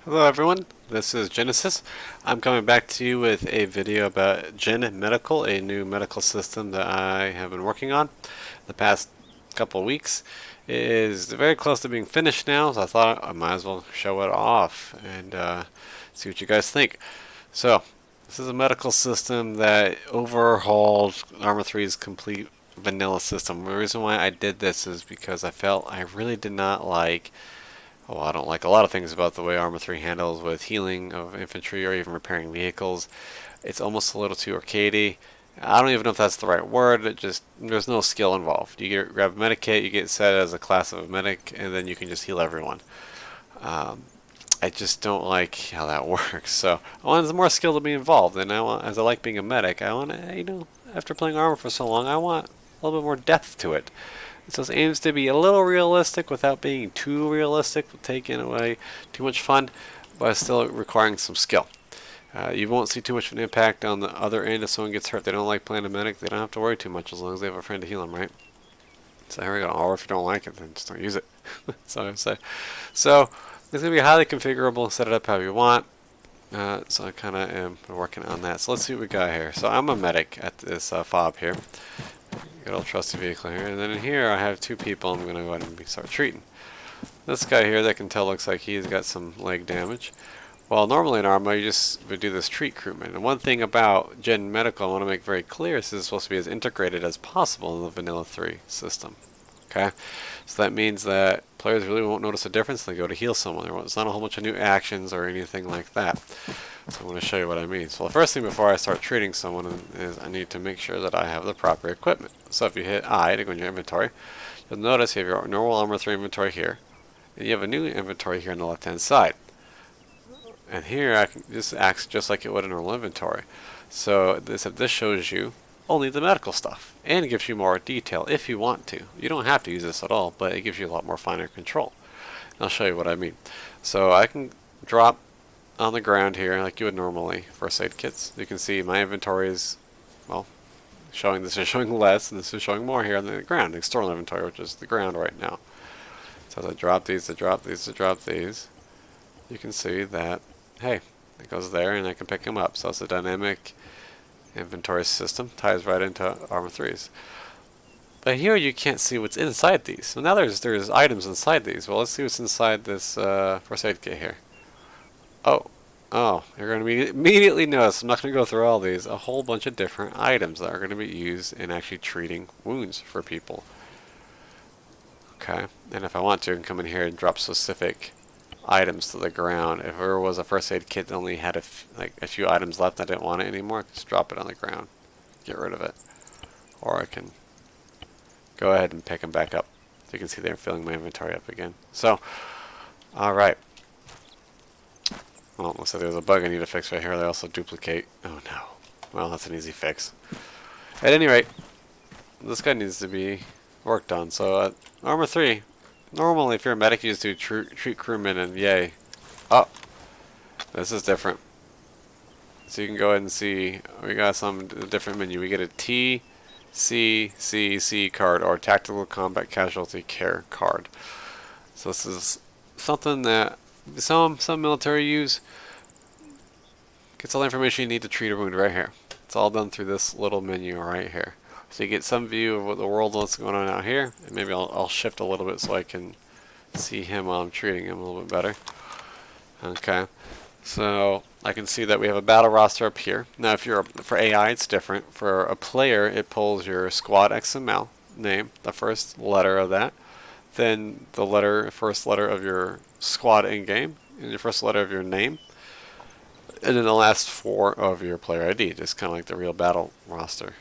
Hello everyone, this is Genesis. I'm coming back to you with a video about Gen Medical, a new medical system that I have been working on the past couple of weeks. It is very close to being finished now, so I thought I might as well show it off and see what you guys think. So, this is a medical system that overhauled ArmA 3's complete vanilla system. The reason why I did this is because I felt I really did not like. Well, I don't like a lot of things about the way ArmA 3 handles with healing of infantry or even repairing vehicles. It's almost a little too arcadey. I don't even know if that's the right word. There's no skill involved. Grab a medikit, you get set as a class of a medic, and then you can just heal everyone. Um, I just don't like how that works. So I want some more skill to be involved, and as I like being a medic, I want to, after playing ArmA for so long, I want a little bit more depth to it. So it aims to be a little realistic without being too realistic, taking away too much fun, but still requiring some skill. You won't see too much of an impact on the other end if someone gets hurt. They don't like playing a medic, they don't have to worry too much as long as they have a friend to heal them, right? So here we go. Or if you don't like it, then just don't use it. So I say. So it's going to be highly configurable. Set it up how you want. So I kind of am working on that. So let's see what we got here. So I'm a medic at this fob here. Good old trusty vehicle here. And then in here I have two people I'm going to go ahead and start treating. This guy here that can tell looks like he's got some leg damage. Well, normally in ArmA you just would do this treat crewman. And one thing about Gen Medical I want to make very clear is this is supposed to be as integrated as possible in the Vanilla 3 system. Okay? So that means that players really won't notice a difference when they go to heal someone. It's not a whole bunch of new actions or anything like that. So I want to show you what I mean. So the first thing before I start treating someone is I need to make sure that I have the proper equipment. So if you hit I to go in your inventory, you'll notice you have your normal ArmA 3 inventory here, and you have a new inventory here on the left hand side. And here this acts just like it would in a normal inventory. So this shows you only the medical stuff, and it gives you more detail if you want to. You don't have to use this at all, but it gives you a lot more finer control. And I'll show you what I mean. So I can drop on the ground here like you would normally first aid kits. You can see my inventory is, well, this is showing less and this is showing more here on the ground, the external inventory, which is the ground right now. So as I drop these, you can see that, hey, it goes there and I can pick them up. So it's a dynamic inventory system, ties right into ArmA 3's. But here you can't see what's inside these. So now there's items inside these. Well, let's see what's inside this first aid kit here. Oh, you're going to immediately notice, I'm not going to go through all these, a whole bunch of different items that are going to be used in actually treating wounds for people. Okay, and if I want to, I can come in here and drop specific items to the ground. If there was a first aid kit that only had a few items left, I didn't want it anymore, just drop it on the ground, get rid of it. Or I can go ahead and pick them back up. So you can see they're filling my inventory up again. So, alright. Well, looks like there's a bug I need to fix right here. They also duplicate. Oh no. Well, that's an easy fix. At any rate, this guy needs to be worked on. So, ArmA 3, normally if you're a medic, you just do treat crewmen and yay. Oh, this is different. So you can go ahead and see, we got some different menu. We get a TCCC card, or Tactical Combat Casualty Care card. So this is something that some military use. Gets all the information you need to treat a wound right here. It's all done through this little menu right here. So you get some view of what the world what's going on out here. And maybe I'll shift a little bit so I can see him while I'm treating him a little bit better. Okay. So I can see that we have a battle roster up here. Now for AI it's different. For a player it pulls your squad XML name, the first letter of that. Then the first letter of your squad in-game, and your first letter of your name, and then the last four of your player ID, just kind of like the real battle roster.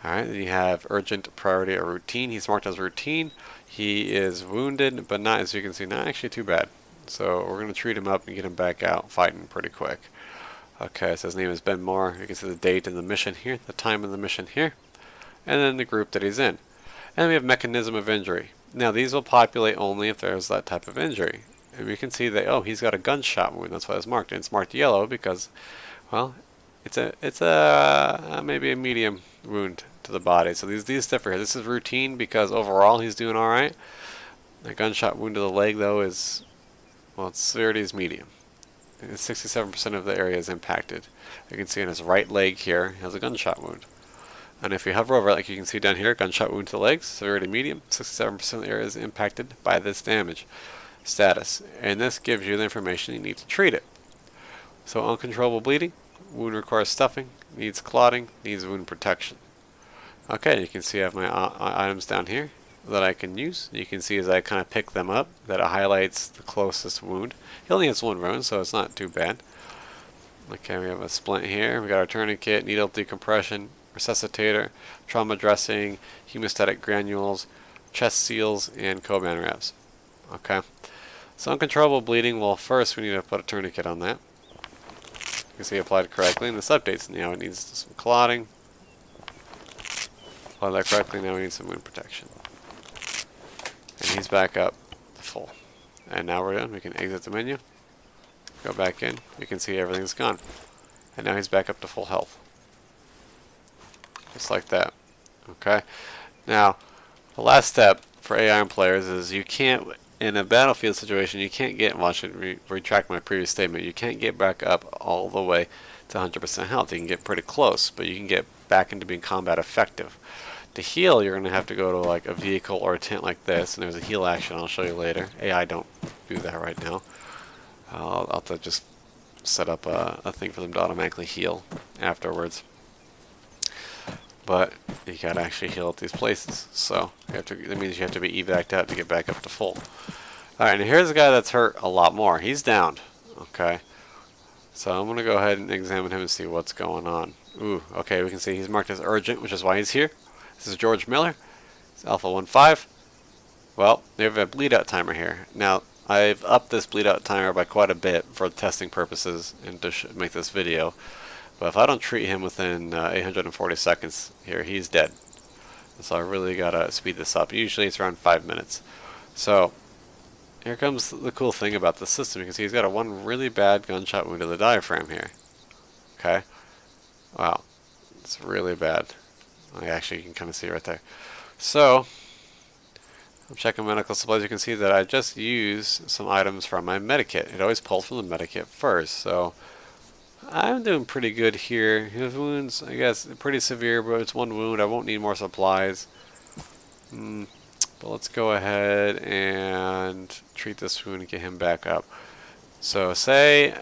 Alright, then you have urgent, priority, or routine. He's marked as routine. He is wounded, but not, as you can see, not actually too bad. So we're going to treat him up and get him back out fighting pretty quick. Okay, so his name is Ben Moore. You can see the date and the mission here, the time of the mission here, and then the group that he's in. And we have mechanism of injury. Now these will populate only if there's that type of injury. And we can see that, oh, he's got a gunshot wound. That's why it's marked. And it's marked yellow because, well, it's a maybe a medium wound to the body. So these differ here. This is routine because overall he's doing all right. A gunshot wound to the leg though is, well, its severity is medium. 67% of the area is impacted. You can see in his right leg here, he has a gunshot wound. And if we hover over it, like you can see down here, gunshot wound to the legs, severity medium, 67% of the area is impacted by this damage status. And this gives you the information you need to treat it. So uncontrollable bleeding, wound requires stuffing, needs clotting, needs wound protection. Okay, you can see I have my items down here that I can use. You can see as I kind of pick them up that it highlights the closest wound. He only has one wound, so it's not too bad. Okay, we have a splint here. We got our tourniquet, needle decompression, resuscitator, trauma dressing, hemostatic granules, chest seals, and Coban wraps. Okay, so uncontrollable bleeding, well, first we need to put a tourniquet on that. You can see applied correctly, and this updates. Now it needs some clotting. Apply that correctly, now we need some wound protection. And he's back up to full. And now we're done. We can exit the menu, go back in. You can see everything's gone. And now he's back up to full health. Just like that. Okay. Now, the last step for AI players is you can't, in a battlefield situation, you can't get, well, I should retract my previous statement, you can't get back up all the way to 100% health. You can get pretty close, but you can get back into being combat effective. To heal, you're going to have to go to like a vehicle or a tent like this, and there's a heal action I'll show you later. AI don't do that right now. I'll have to just set up a thing for them to automatically heal afterwards. But you gotta actually heal at these places, so you have to, that means you have to be evac'd out to get back up to full. Alright, and here's a guy that's hurt a lot more. He's downed. Okay, so I'm gonna go ahead and examine him and see what's going on. Ooh, okay, we can see he's marked as urgent, which is why he's here. This is George Miller. It's Alpha 1-5. Well, they have a bleed out timer here. Now, I've upped this bleed out timer by quite a bit for testing purposes and to make this video. But if I don't treat him within 840 seconds here, he's dead. So I really gotta speed this up. Usually it's around 5 minutes. So here comes the cool thing about the system. You can see he's got a one really bad gunshot wound to the diaphragm here. Okay. Wow. It's really bad. Actually, you can kind of see it right there. So I'm checking medical supplies. You can see that I just used some items from my medikit. It always pulls from the medikit first. So I'm doing pretty good here. His wounds, I guess, pretty severe, but it's one wound. I won't need more supplies. But let's go ahead and treat this wound and get him back up. So say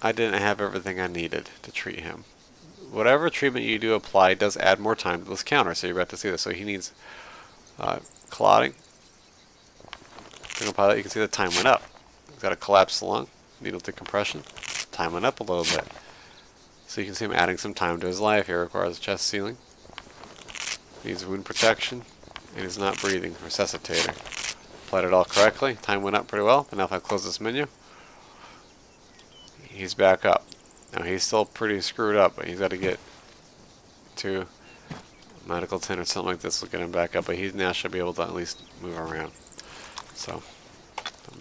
I didn't have everything I needed to treat him. Whatever treatment you do apply does add more time to this counter, so you're about to see this. So he needs clotting. You can see the time went up. He's got a collapsed lung, needle decompression. Time went up a little bit. So you can see him adding some time to his life. He requires chest sealing. Needs wound protection. And he's not breathing. Resuscitator. Applied it all correctly. Time went up pretty well. But now if I close this menu, he's back up. Now he's still pretty screwed up, but he's got to get to a medical tent or something like this to get him back up. But he now should be able to at least move around. So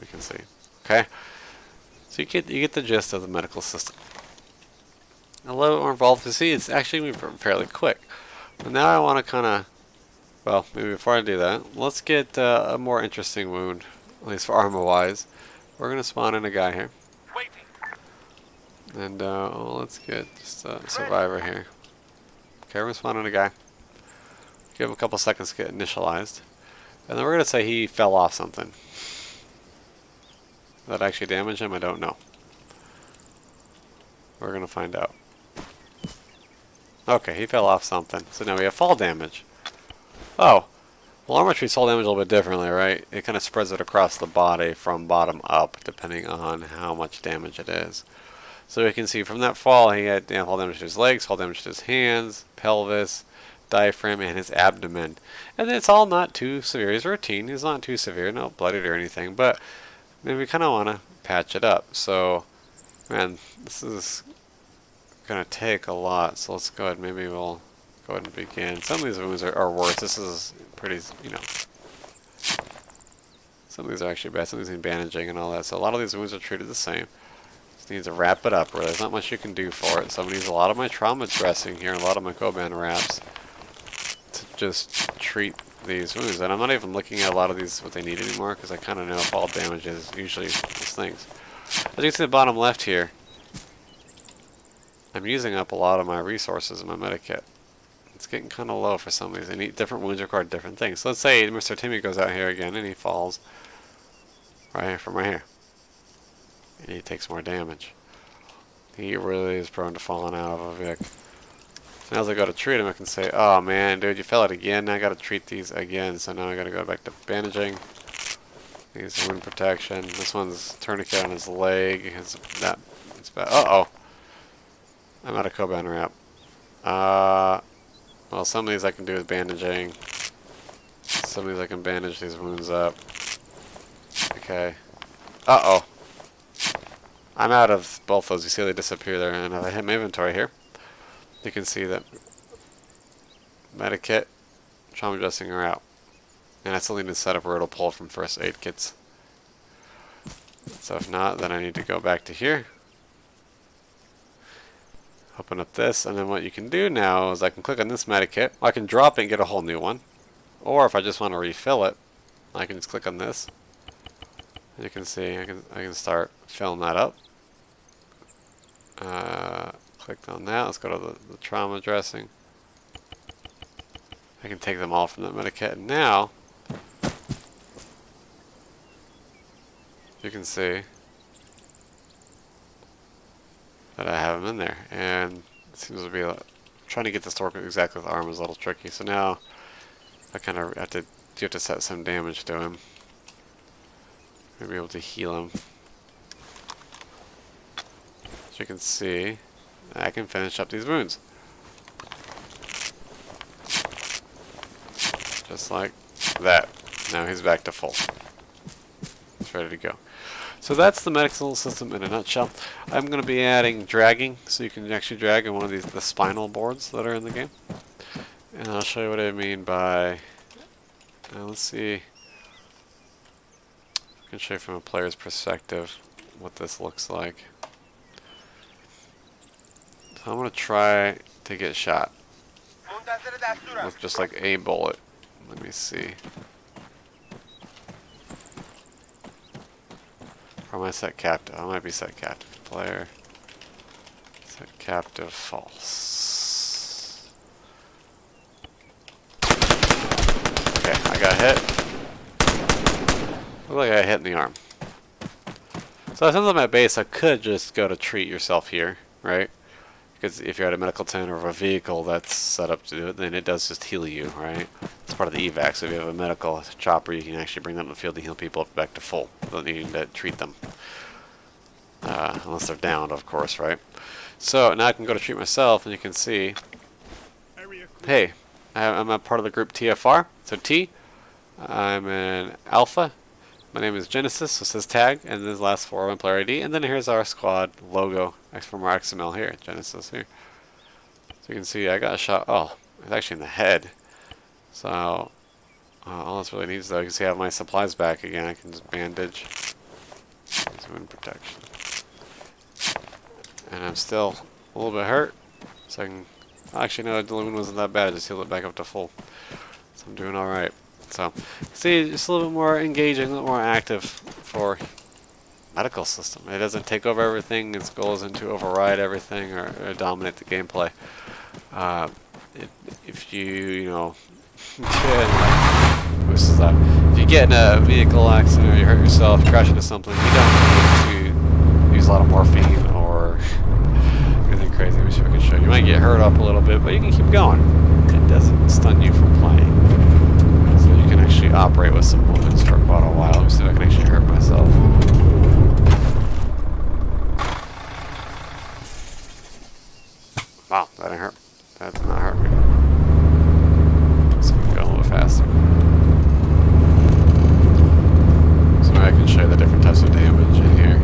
we can see. Okay. So you get the gist of the medical system. A little bit more involved to see. It's actually moving fairly quick. But now I want to kind of, well, maybe before I do that, let's get a more interesting wound, at least for ArmA wise. We're gonna spawn in a guy here, and let's get just a survivor here. Okay, we're gonna spawn in a guy. Give him a couple seconds to get initialized, and then we're gonna say he fell off something. Did that actually damage him? I don't know. We're gonna find out. Okay, he fell off something. So now we have fall damage. Oh, well, ArmA treats fall damage a little bit differently, right? It kind of spreads it across the body from bottom up, depending on how much damage it is. So we can see from that fall, he had fall damage to his legs, fall damage to his hands, pelvis, diaphragm, and his abdomen. And it's all not too severe. He's routine. He's not too severe, no blooded or anything, but maybe we kind of want to patch it up. So, man, this is going to take a lot. So let's go ahead. Maybe we'll go ahead and begin. Some of these wounds are worse. This is pretty, some of these are actually bad. Some of these need bandaging and all that. So a lot of these wounds are treated the same. Just need to wrap it up, really. There's not much you can do for it. So I'm going to use a lot of my trauma dressing here, and a lot of my Coban wraps to just treat these wounds. And I'm not even looking at a lot of these, what they need anymore, because I kind of know fall damage is usually these things. As you can see the bottom left here, I'm using up a lot of my resources in my medikit. It's getting kind of low for some of these. Different wounds require different things. So let's say Mr. Timmy goes out here again and he falls right here from right here. And he takes more damage. He really is prone to falling out of a vehicle. So now as I go to treat him, I can say, oh man, dude, you fell out again. Now I gotta treat these again. So now I gotta go back to bandaging. He's wound protection. This one's tourniquet on his leg. It's bad. Uh-oh. I'm out of Coban wrap. Well, some of these I can do with bandaging. Some of these I can bandage these wounds up. Okay. Uh-oh. I'm out of both those. You see they disappear there. And if I hit my inventory here, you can see that medikit, trauma dressing are out. And I still need to set up where it'll pull from first aid kits. So if not, then I need to go back to here. Open up this, and then what you can do now is I can click on this medikit. I can drop it and get a whole new one. Or if I just want to refill it, I can just click on this. And you can see I can start filling that up. Clicked on that. Let's go to the trauma dressing. I can take them all from that medikit. And now you can see that I have them in there, and it seems to be trying to get this to work exactly with ArmA is a little tricky. So now I kind of have to set some damage to him. Maybe able to heal him. As you can see, I can finish up these wounds. Just like that. Now he's back to full. He's ready to go. So that's the medical system in a nutshell. I'm going to be adding dragging, so you can actually drag on one of the spinal boards that are in the game. And I'll show you what I mean by... let's see. I can show you from a player's perspective what this looks like. So I'm going to try to get shot with just like a bullet. Let me see. Or am I set captive? I might be set captive. Player. Set captive false. Okay, I got hit. Look like I got hit in the arm. So since I'm at base, I could just go to treat yourself here, right? Because if you're at a medical tent or a vehicle that's set up to do it, then it does just heal you, right? It's part of the evac. So if you have a medical chopper, you can actually bring them to the field to heal people up back to full. You don't need to treat them. Unless they're downed, of course, right? So now I can go to treat myself, and you can see, hey, I'm a part of the group TFR. So T, I'm an Alpha. My name is Genesis, so it says tag, and this last four on player ID, and then here's our squad logo from our XML here, Genesis here. So you can see I got a shot. Oh, it's actually in the head. So all this really needs, though, you can see I have my supplies back again. I can just bandage. Wound protection. And I'm still a little bit hurt, so I can. Actually, no, the wound wasn't that bad. I just healed it back up to full. So I'm doing all right. So, see, just a little bit more engaging, a little more active for medical system. It doesn't take over everything. Its goal isn't to override everything or dominate the gameplay. If you know, if you get in a vehicle accident or you hurt yourself, crash into something, you don't need to use a lot of morphine or anything crazy. Let me see if I can show you. You might get hurt up a little bit, but you can keep going. It doesn't stun you from playing. Actually operate with some wounds for quite a while. Let me see if I can actually hurt myself. Wow, that didn't hurt. That did not hurt me. So we can go a little faster. So maybe I can show you the different types of damage in here.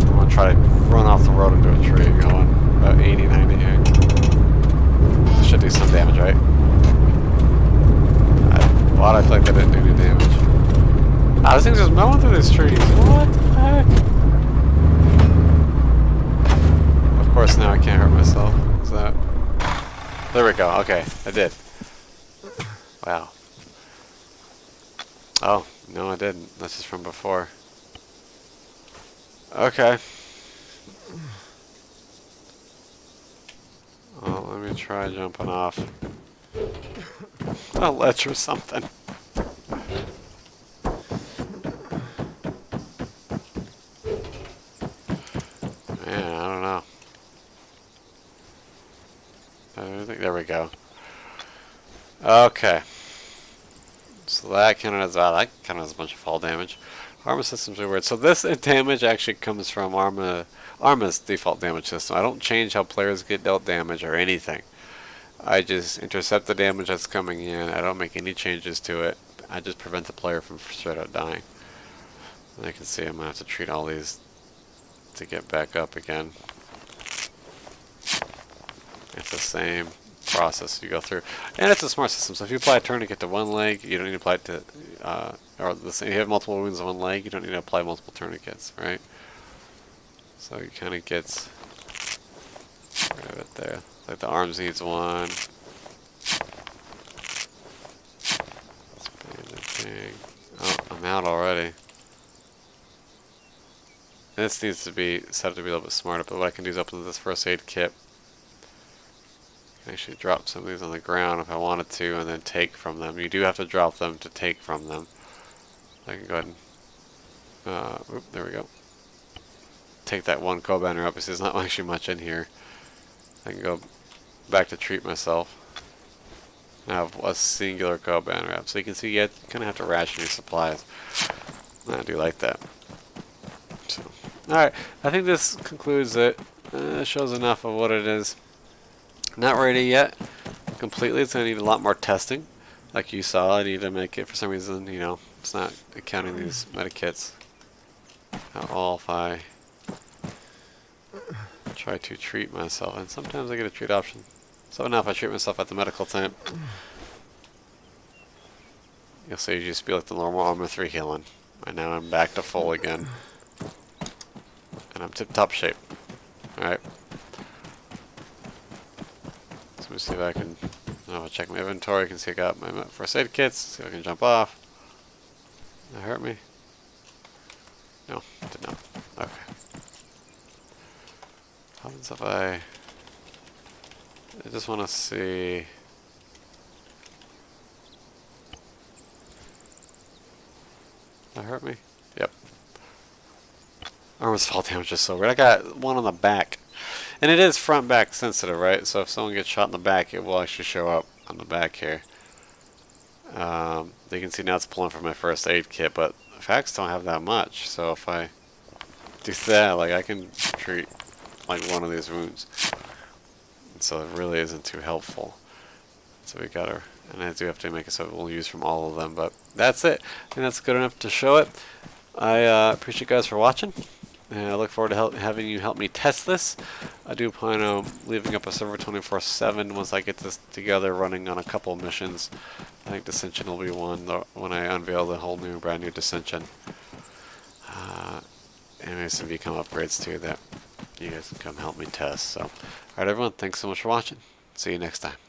I'm going to try to run off the road into a tree going about 80, 90 here. This should do some damage, right? I feel like that didn't do any damage. This thing's just mowing through these trees. What the heck? Of course, now I can't hurt myself. Is that? There we go. Okay, I did. Wow. Oh, No, I didn't. That's just from before. Okay. Well, let me try jumping off a ledge or something. Man, I don't know. I think there we go. Okay. So that counted as that counted as a bunch of fall damage. ArmA systems are weird. So this damage actually comes from ArmA's default damage system. I don't change how players get dealt damage or anything. I just intercept the damage that's coming in. I don't make any changes to it. I just prevent the player from straight out dying. And you can see I'm gonna have to treat all these to get back up again. It's the same process you go through, and it's a smart system. So if you apply a tourniquet to one leg, you don't need to apply it to, or the same. You have multiple wounds on one leg, you don't need to apply multiple tourniquets, right? So it kind of gets rid of it there. Like the arms needs one. Bandaging. Oh, I'm out already. This needs to be set up to be a little bit smarter. But what I can do is open this first aid kit. Actually drop some of these on the ground if I wanted to, and then take from them. You do have to drop them to take from them. I can go ahead and, there we go. Take that one co-banner up, because there's not actually much in here. I can go back to treat myself. I have a singular co-banner up, so you can see you kind of have to ration your supplies. I do like that. So, alright, I think this concludes it. Shows enough of what it is. Not ready yet completely. It's going to need a lot more testing. Like you saw, I need to make it, for some reason, you know, it's not accounting these medikits at all if I try to treat myself. And sometimes I get a treat option. So now if I treat myself at the medical tent, you'll see you just be like the normal ArmA 3 healing. And now I'm back to full again. And I'm tip-top shape. Alright. Let me see if I can, I'll check my inventory. I can see I got my first aid kits. See if I can jump off. That hurt me? No, it did not. Okay. How happens if I just want to see. That hurt me? Yep. ArmA's fall damage is so weird. I got one on the back. And it is front back sensitive, right? So if someone gets shot in the back, it will actually show up on the back here. You can see now it's pulling from my first aid kit, but facts don't have that much. So if I do that, like I can treat like one of these wounds. And so it really isn't too helpful. So we gotta, and I do have to make it so it will use from all of them. But that's it. I think that's good enough to show it. I appreciate you guys for watching. And I look forward to having you help me test this. I do plan on leaving up a server 24/7 once I get this together, running on a couple missions. I think Dissension will be one when I unveil the whole new, brand new Dissension. And maybe some become upgrades too that you guys can come help me test. So, alright everyone, thanks so much for watching. See you next time.